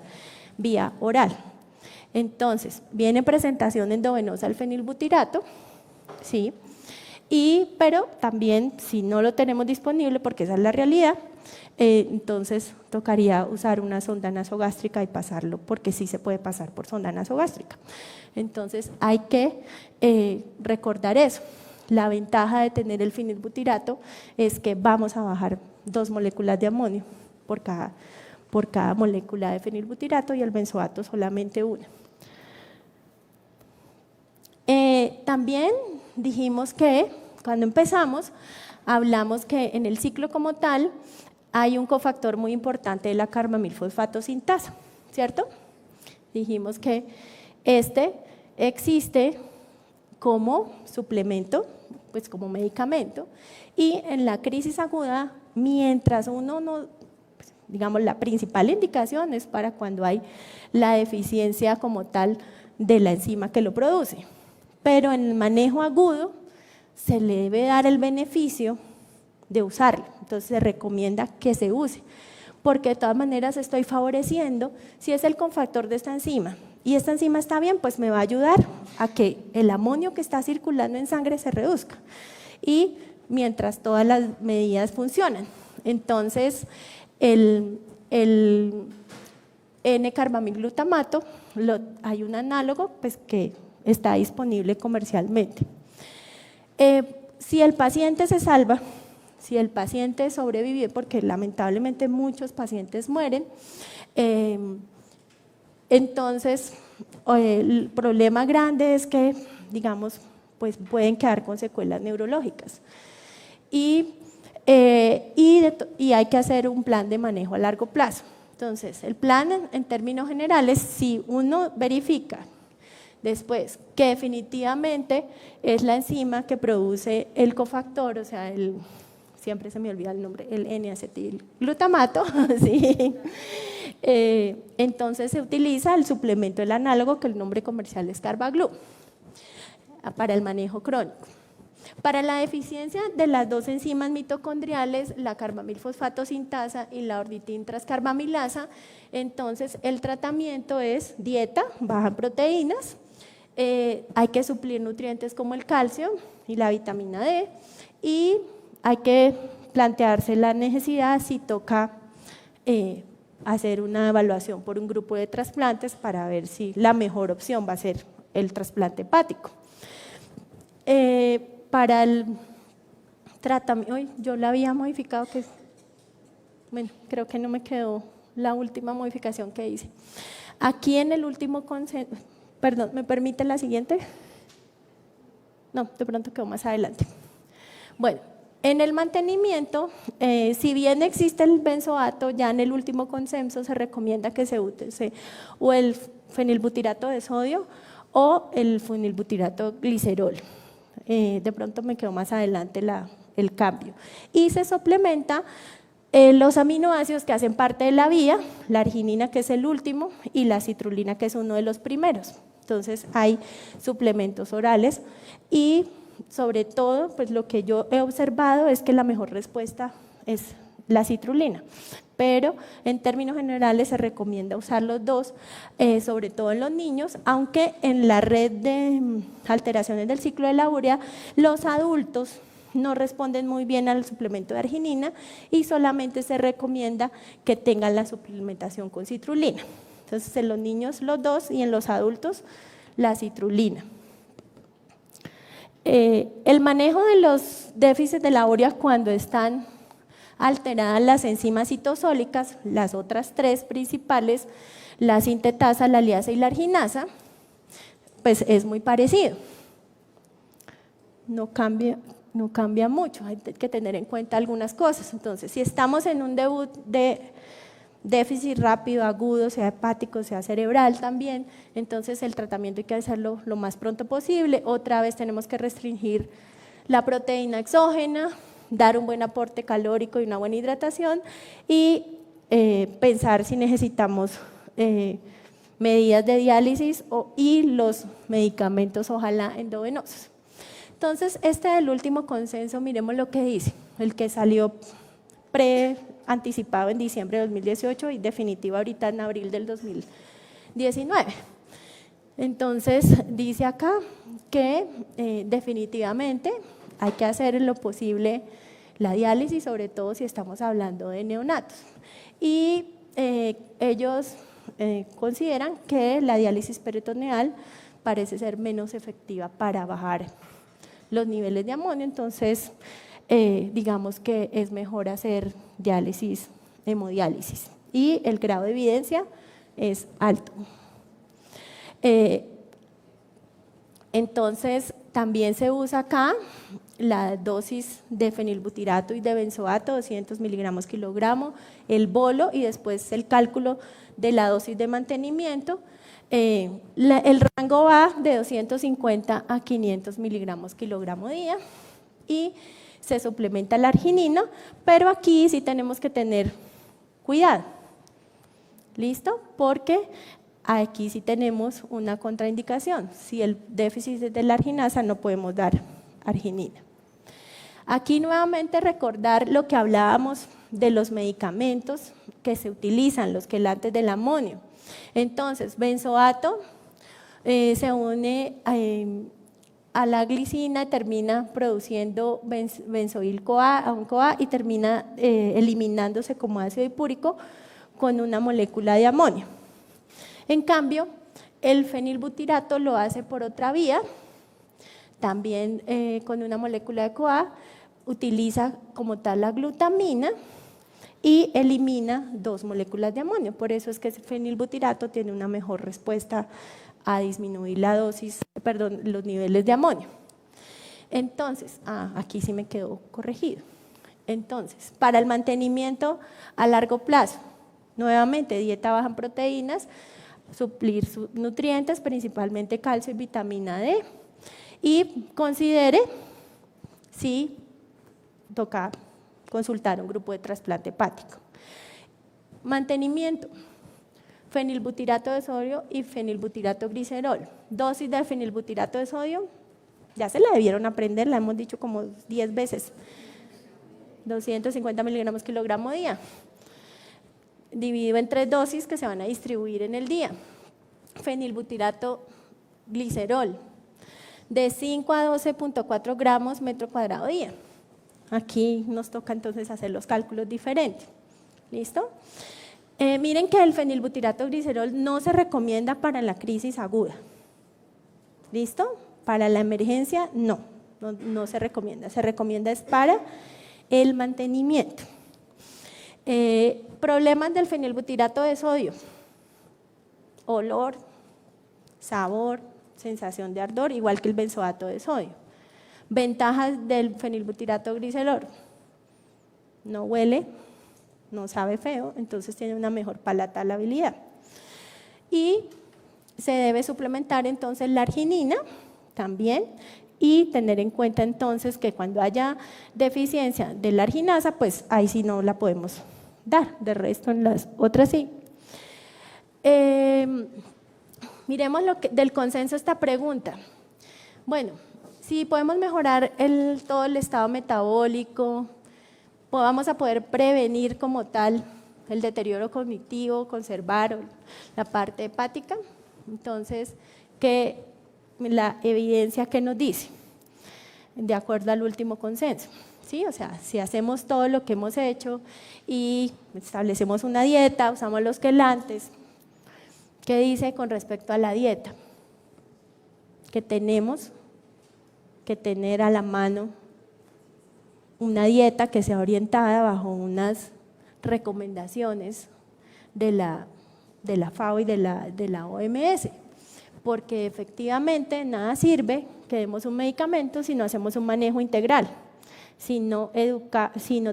vía oral. Entonces, viene presentación endovenosa al fenilbutirato, ¿sí? Pero también, si no lo tenemos disponible, porque esa es la realidad, entonces tocaría usar una sonda nasogástrica y pasarlo, porque sí se puede pasar por sonda nasogástrica. Entonces, hay que recordar eso. La ventaja de tener el fenilbutirato es que vamos a bajar 2 moléculas de amonio por cada molécula de fenilbutirato y el benzoato solamente una. También dijimos que cuando empezamos, hablamos que en el ciclo como tal hay un cofactor muy importante de la carbamilfosfato sintasa, ¿cierto? Dijimos que este existe como suplemento, pues como medicamento, y en la crisis aguda, mientras uno no, pues, digamos, la principal indicación es para cuando hay la deficiencia como tal de la enzima que lo produce. Pero en el manejo agudo se le debe dar el beneficio de usarlo, entonces se recomienda que se use, porque de todas maneras estoy favoreciendo, si es el cofactor de esta enzima, y esta enzima está bien, pues me va a ayudar a que el amonio que está circulando en sangre se reduzca, y mientras todas las medidas funcionan. Entonces, el N-carbamilglutamato, hay un análogo pues, que está disponible comercialmente. Si el paciente se salva, si el paciente sobrevive, porque lamentablemente muchos pacientes mueren, entonces el problema grande es que, digamos, pues pueden quedar con secuelas neurológicas. Y hay que hacer un plan de manejo a largo plazo. Entonces, el plan en términos generales, si uno verifica después que definitivamente es la enzima que produce el cofactor, o sea, siempre se me olvida el nombre, el N-acetilglutamato, ¿sí? Entonces se utiliza el suplemento del análogo, que el nombre comercial es Carbaglu, para el manejo crónico. Para la deficiencia de las dos enzimas mitocondriales, la carbamilfosfato sintasa y la ornitintrascarbamilasa, entonces el tratamiento es dieta baja en proteínas, hay que suplir nutrientes como el calcio y la vitamina D, y hay que plantearse la necesidad si toca hacer una evaluación por un grupo de trasplantes para ver si la mejor opción va a ser el trasplante hepático. Para el tratamiento, yo la había modificado, bueno, creo que no me quedó la última modificación que hice. Aquí en el último consenso, perdón, ¿me permite la siguiente? No, de pronto quedó más adelante. Bueno, en el mantenimiento, si bien existe el benzoato, ya en el último consenso se recomienda que se use o el fenilbutirato de sodio o el fenilbutirato glicerol. De pronto me quedó más adelante el cambio. Y se suplementa los aminoácidos que hacen parte de la vía, la arginina, que es el último, y la citrulina, que es uno de los primeros. Entonces hay suplementos orales y sobre todo pues lo que yo he observado es que la mejor respuesta es la citrulina, pero en términos generales se recomienda usar los dos, sobre todo en los niños, aunque en la red de alteraciones del ciclo de la urea, los adultos no responden muy bien al suplemento de arginina y solamente se recomienda que tengan la suplementación con citrulina. Entonces en los niños los dos y en los adultos la citrulina. El manejo de los déficits de la urea cuando están alteradas las enzimas citosólicas, las otras tres principales, la sintetasa, la liasa y la arginasa, pues es muy parecido. No cambia mucho, hay que tener en cuenta algunas cosas. Entonces, si estamos en un debut de déficit rápido, agudo, sea hepático, sea cerebral también, entonces el tratamiento hay que hacerlo lo más pronto posible. Otra vez tenemos que restringir la proteína exógena, dar un buen aporte calórico y una buena hidratación y pensar si necesitamos medidas de diálisis y los medicamentos, ojalá endovenosos. Entonces, este es el último consenso, miremos lo que dice, el que salió anticipado en diciembre de 2018 y definitivo ahorita en abril del 2019. Entonces, dice acá que definitivamente hay que hacer en lo posible la diálisis, sobre todo si estamos hablando de neonatos. Y ellos consideran que la diálisis peritoneal parece ser menos efectiva para bajar los niveles de amonio, entonces digamos que es mejor hacer diálisis, hemodiálisis, y el grado de evidencia es alto. Entonces también se usa acá la dosis de fenilbutirato y de benzoato, 200 miligramos kilogramo, el bolo y después el cálculo de la dosis de mantenimiento. El rango va de 250 a 500 miligramos kilogramo día y se suplementa la arginina, pero aquí sí tenemos que tener cuidado, ¿listo? Porque aquí sí tenemos una contraindicación, si el déficit es de la arginasa no podemos dar arginina. Aquí nuevamente recordar lo que hablábamos de los medicamentos que se utilizan, los quelantes del amonio. Entonces, benzoato se une a la glicina, termina produciendo benzoil-CoA y termina eliminándose como ácido hipúrico con una molécula de amonio. En cambio, el fenilbutirato lo hace por otra vía, también con una molécula de CoA, utiliza como tal la glutamina y elimina 2 moléculas de amonio. Por eso es que el fenilbutirato tiene una mejor respuesta a disminuir la dosis, los niveles de amonio. Entonces, aquí sí me quedó corregido. Entonces, para el mantenimiento a largo plazo, nuevamente dieta baja en proteínas, suplir sus nutrientes, principalmente calcio y vitamina D, y considere si toca consultar un grupo de trasplante hepático. Mantenimiento, fenilbutirato de sodio y fenilbutirato glicerol. Dosis de fenilbutirato de sodio, ya se la debieron aprender, la hemos dicho como 10 veces, 250 miligramos kilogramo día, dividido en 3 dosis que se van a distribuir en el día. Fenilbutirato glicerol, de 5 a 12.4 gramos metro cuadrado día. Aquí nos toca entonces hacer los cálculos diferentes. ¿Listo? Miren que el fenilbutirato glicerol no se recomienda para la crisis aguda. ¿Listo? Para la emergencia no se recomienda. Se recomienda es para el mantenimiento. Problemas del fenilbutirato de sodio: olor, sabor, sensación de ardor, igual que el benzoato de sodio. Ventajas del fenilbutirato glicerol: no huele, no sabe feo, entonces tiene una mejor palatabilidad. Y se debe suplementar entonces la arginina también, y tener en cuenta entonces que cuando haya deficiencia de la arginasa, pues ahí sí no la podemos dar, de resto en las otras sí. Miremos del consenso esta pregunta. Bueno, si podemos mejorar todo el estado metabólico, vamos a poder prevenir como tal el deterioro cognitivo, conservar la parte hepática. Entonces, la evidencia que nos dice, de acuerdo al último consenso, ¿sí? O sea, si hacemos todo lo que hemos hecho y establecemos una dieta, usamos los quelantes, ¿qué dice con respecto a la dieta? Que tenemos que tener a la mano una dieta que sea orientada bajo unas recomendaciones de la FAO y de la OMS, porque efectivamente nada sirve que demos un medicamento si no hacemos un manejo integral, si no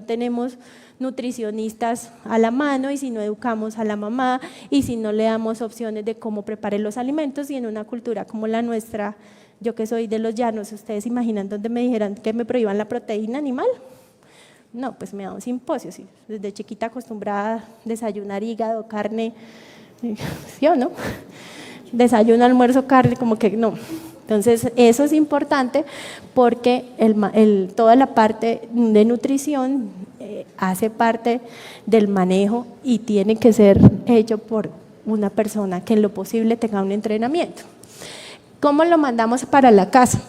tenemos nutricionistas a la mano y si no educamos a la mamá y si no le damos opciones de cómo preparar los alimentos. Y en una cultura como la nuestra, yo que soy de los llanos, ¿ustedes imaginan donde me dijeran que me prohíban la proteína animal? No, pues me da un simposio, sí. Desde chiquita acostumbrada a desayunar hígado, carne, ¿sí o no? Desayuno, almuerzo, carne, como que no. Entonces, eso es importante porque toda la parte de nutrición hace parte del manejo y tiene que ser hecho por una persona que en lo posible tenga un entrenamiento. ¿Cómo lo mandamos para la casa?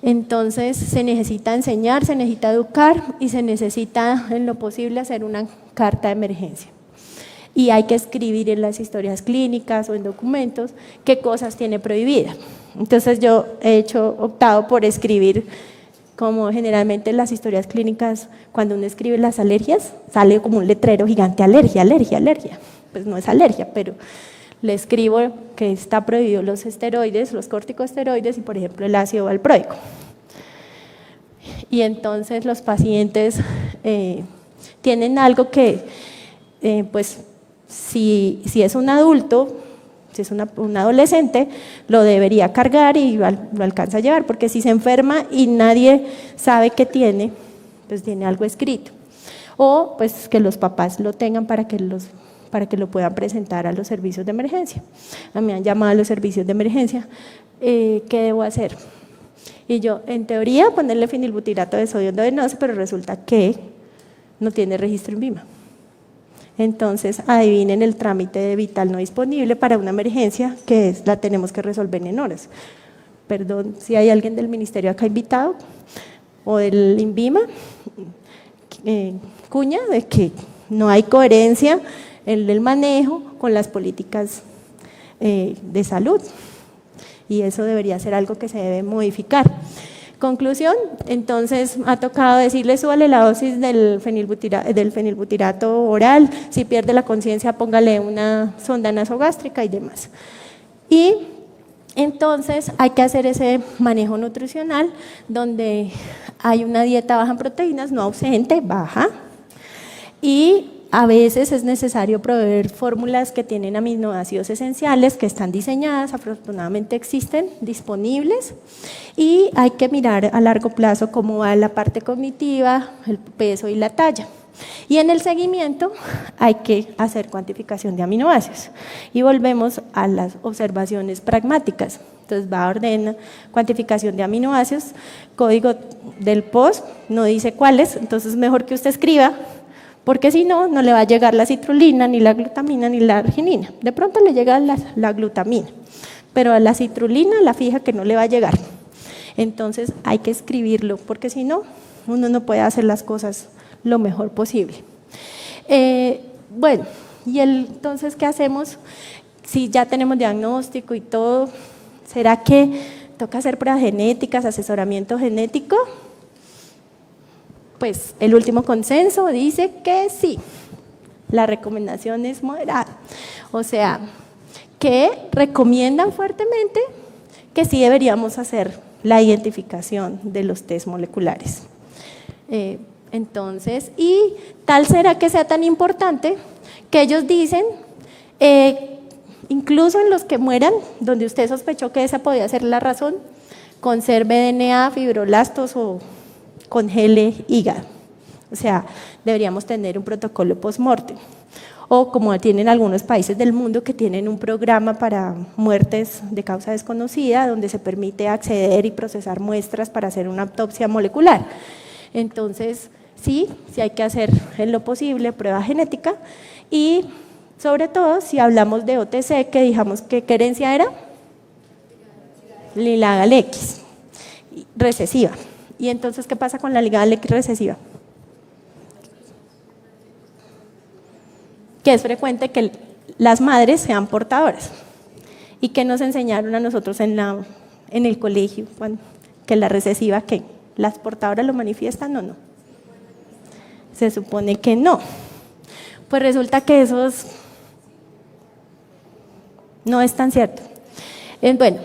Entonces, se necesita enseñar, se necesita educar y se necesita en lo posible hacer una carta de emergencia. Y hay que escribir en las historias clínicas o en documentos qué cosas tiene prohibida. Entonces yo he optado por escribir, como generalmente en las historias clínicas, cuando uno escribe las alergias, sale como un letrero gigante, alergia, alergia, alergia. Pues no es alergia, pero le escribo que está prohibido los esteroides, los corticosteroides y por ejemplo el ácido valproico. Y entonces los pacientes tienen algo que, pues si es un adulto, si es un adolescente, lo debería cargar y lo alcanza a llevar, porque si se enferma y nadie sabe qué tiene, pues tiene algo escrito. O pues que los papás lo tengan para que lo puedan presentar a los servicios de emergencia. A mí me han llamado a los servicios de emergencia, ¿qué debo hacer? Y yo, en teoría, ponerle fenilbutirato de sodio endovenoso, pero resulta que no tiene registro en INVIMA. Entonces, adivinen el trámite de vital no disponible para una emergencia, que la tenemos que resolver en horas. Perdón si hay alguien del ministerio acá invitado, o del INVIMA, cuña de que no hay coherencia en el manejo con las políticas de salud. Y eso debería ser algo que se debe modificar. Conclusión, entonces ha tocado decirle súbale la dosis del fenilbutirato oral, si pierde la conciencia póngale una sonda nasogástrica y demás. Y entonces hay que hacer ese manejo nutricional donde hay una dieta baja en proteínas, no ausente, baja, y a veces es necesario proveer fórmulas que tienen aminoácidos esenciales que están diseñadas, afortunadamente existen, disponibles, y hay que mirar a largo plazo cómo va la parte cognitiva, el peso y la talla. Y en el seguimiento hay que hacer cuantificación de aminoácidos. Y volvemos a las observaciones pragmáticas. Entonces va a ordenar cuantificación de aminoácidos, código del POS, no dice cuáles, entonces mejor que usted escriba, porque si no, no le va a llegar la citrulina, ni la glutamina, ni la arginina. De pronto le llega la glutamina, pero a la citrulina la fija que no le va a llegar. Entonces hay que escribirlo, porque si no, uno no puede hacer las cosas lo mejor posible. Bueno, y entonces, ¿qué hacemos? Si ya tenemos diagnóstico y todo, ¿será que toca hacer pruebas genéticas, asesoramiento genético? Pues el último consenso dice que sí, la recomendación es moderada, o sea, que recomiendan fuertemente que sí deberíamos hacer la identificación de los test moleculares. Entonces, y tal será que sea tan importante que ellos dicen, incluso en los que mueran, donde usted sospechó que esa podía ser la razón, conserve DNA, fibroblastos o congele hígado. O sea, deberíamos tener un protocolo post-mortem. O como tienen algunos países del mundo que tienen un programa para muertes de causa desconocida, donde se permite acceder y procesar muestras para hacer una autopsia molecular. Entonces, sí hay que hacer en lo posible prueba genética y sobre todo si hablamos de OTC, que dijimos que ¿qué herencia era? Liga X, recesiva. Y entonces, ¿qué pasa con la Liga X recesiva? Que es frecuente que las madres sean portadoras. ¿Y qué nos enseñaron a nosotros en el colegio? Que la recesiva, ¿qué? ¿Las portadoras lo manifiestan o no? Se supone que no. Pues resulta que eso no es tan cierto. Bueno,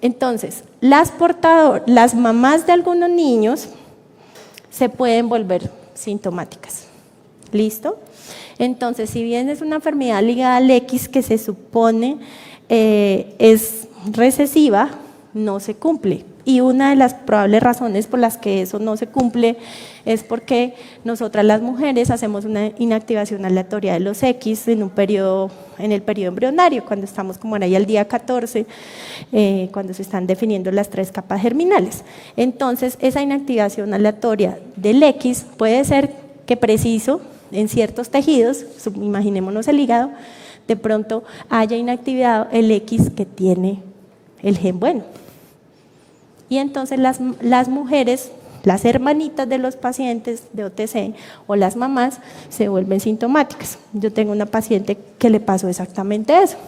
entonces, las mamás de algunos niños se pueden volver sintomáticas. ¿Listo? Entonces, si bien es una enfermedad ligada al X que se supone es recesiva, no se cumple. Y una de las probables razones por las que eso no se cumple es porque nosotras las mujeres hacemos una inactivación aleatoria de los X en el periodo embrionario, cuando estamos como ahí al día 14, cuando se están definiendo las 3 capas germinales. Entonces, esa inactivación aleatoria del X puede ser que preciso en ciertos tejidos, imaginémonos el hígado, de pronto haya inactivado el X que tiene el gen bueno. Y entonces las mujeres, las hermanitas de los pacientes de OTC o las mamás se vuelven sintomáticas. Yo tengo una paciente que le pasó exactamente eso.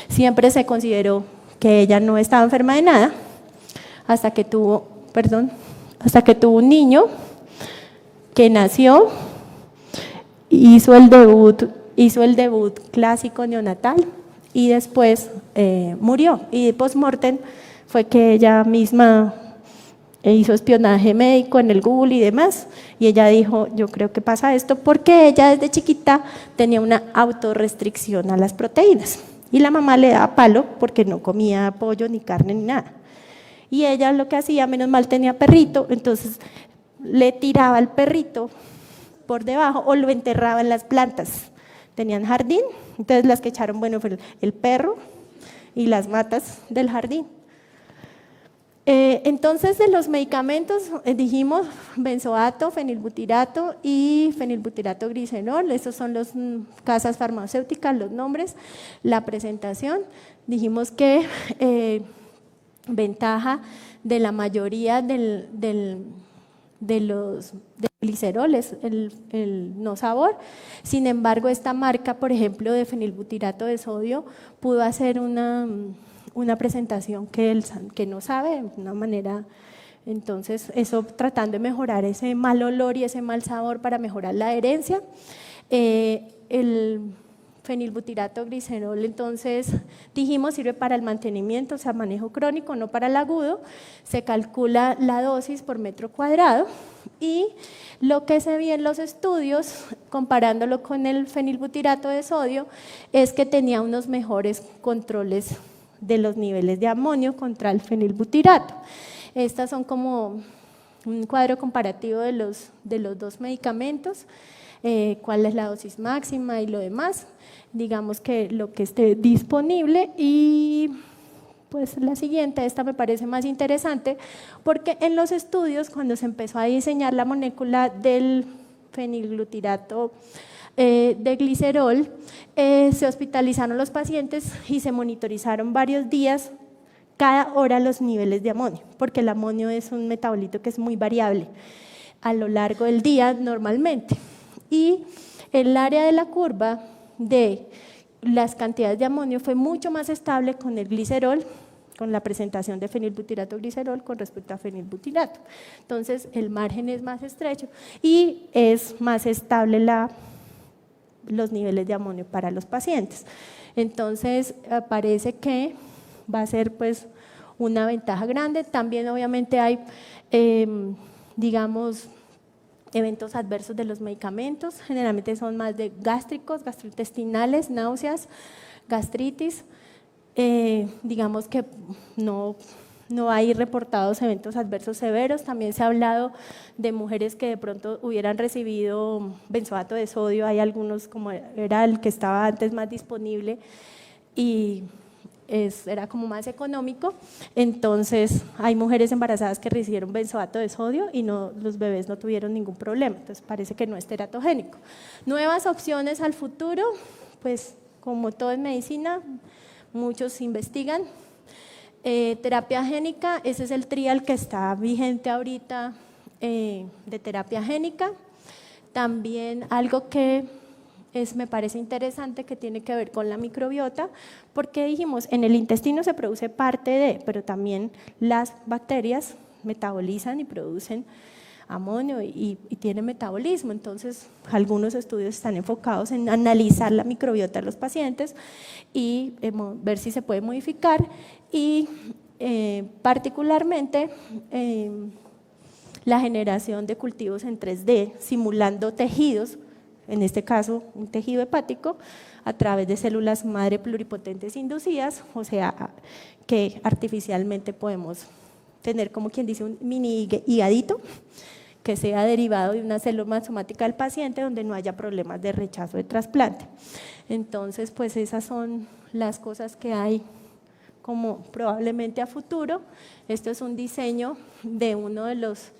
Siempre se consideró que ella no estaba enferma de nada hasta que tuvo un niño que nació, hizo el debut clásico neonatal y después murió. Y post-mortem fue que ella misma hizo espionaje médico en el Google y demás, y ella dijo, yo creo que pasa esto porque ella desde chiquita tenía una autorrestricción a las proteínas y la mamá le daba palo porque no comía pollo ni carne ni nada. Y ella lo que hacía, menos mal tenía perrito, entonces le tiraba el perrito por debajo o lo enterraba en las plantas. Tenían jardín, entonces las que echaron, bueno, fue el perro y las matas del jardín. Entonces, de los medicamentos, dijimos benzoato, fenilbutirato y fenilbutirato glicerol. Estos son las casas farmacéuticas, los nombres, la presentación. Dijimos que ventaja de la mayoría del glicerol es el no sabor. Sin embargo, esta marca, por ejemplo, de fenilbutirato de sodio, pudo hacer una presentación que no sabe de una manera. Entonces, eso tratando de mejorar ese mal olor y ese mal sabor para mejorar la adherencia. El fenilbutirato glicerol, entonces dijimos, sirve para el mantenimiento, o sea, manejo crónico, no para el agudo. Se calcula la dosis por metro cuadrado y lo que se vio en los estudios, comparándolo con el fenilbutirato de sodio, es que tenía unos mejores controles de los niveles de amonio contra el fenilbutirato. Estas son como un cuadro comparativo de los dos medicamentos, cuál es la dosis máxima y lo demás, digamos que lo que esté disponible. Y pues la siguiente, esta me parece más interesante, porque en los estudios, cuando se empezó a diseñar la molécula del fenilbutirato de glicerol, se hospitalizaron los pacientes y se monitorizaron varios días, cada hora, los niveles de amonio, porque el amonio es un metabolito que es muy variable a lo largo del día normalmente. Y el área de la curva de las cantidades de amonio fue mucho más estable con el glicerol, con la presentación de fenilbutirato glicerol con respecto a fenilbutirato. Entonces, el margen es más estrecho y es más estable los niveles de amonio para los pacientes. Entonces, parece que va a ser pues una ventaja grande. También obviamente hay, digamos, eventos adversos de los medicamentos, generalmente son más de gástricos, gastrointestinales, náuseas, gastritis. Digamos que no hay reportados eventos adversos severos. También se ha hablado de mujeres que de pronto hubieran recibido benzoato de sodio, hay algunos como era el que estaba antes más disponible y era como más económico, entonces hay mujeres embarazadas que recibieron benzoato de sodio y los bebés no tuvieron ningún problema, entonces parece que no es teratogénico. Nuevas opciones al futuro, pues como todo en medicina, muchos investigan. Terapia génica, ese es el trial que está vigente ahorita de terapia génica. También algo que me parece interesante, que tiene que ver con la microbiota, porque dijimos, en el intestino se produce parte de, pero también las bacterias metabolizan y producen amonio y tienen metabolismo. Entonces, algunos estudios están enfocados en analizar la microbiota de los pacientes y ver si se puede modificar y particularmente la generación de cultivos en 3D, simulando tejidos en este caso un tejido hepático, a través de células madre pluripotentes inducidas, o sea, que artificialmente podemos tener, como quien dice, un mini higadito que sea derivado de una célula somática del paciente donde no haya problemas de rechazo de trasplante. Entonces, pues esas son las cosas que hay como probablemente a futuro. Esto es un diseño de uno de los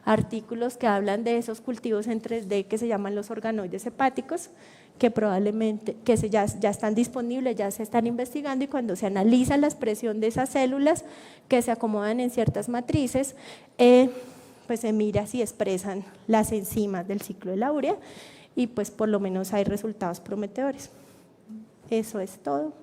artículos que hablan de esos cultivos en 3D que se llaman los organoides hepáticos, que probablemente ya están disponibles, ya se están investigando, y cuando se analiza la expresión de esas células que se acomodan en ciertas matrices, pues se mira si expresan las enzimas del ciclo de la urea, y pues por lo menos hay resultados prometedores. Eso es todo.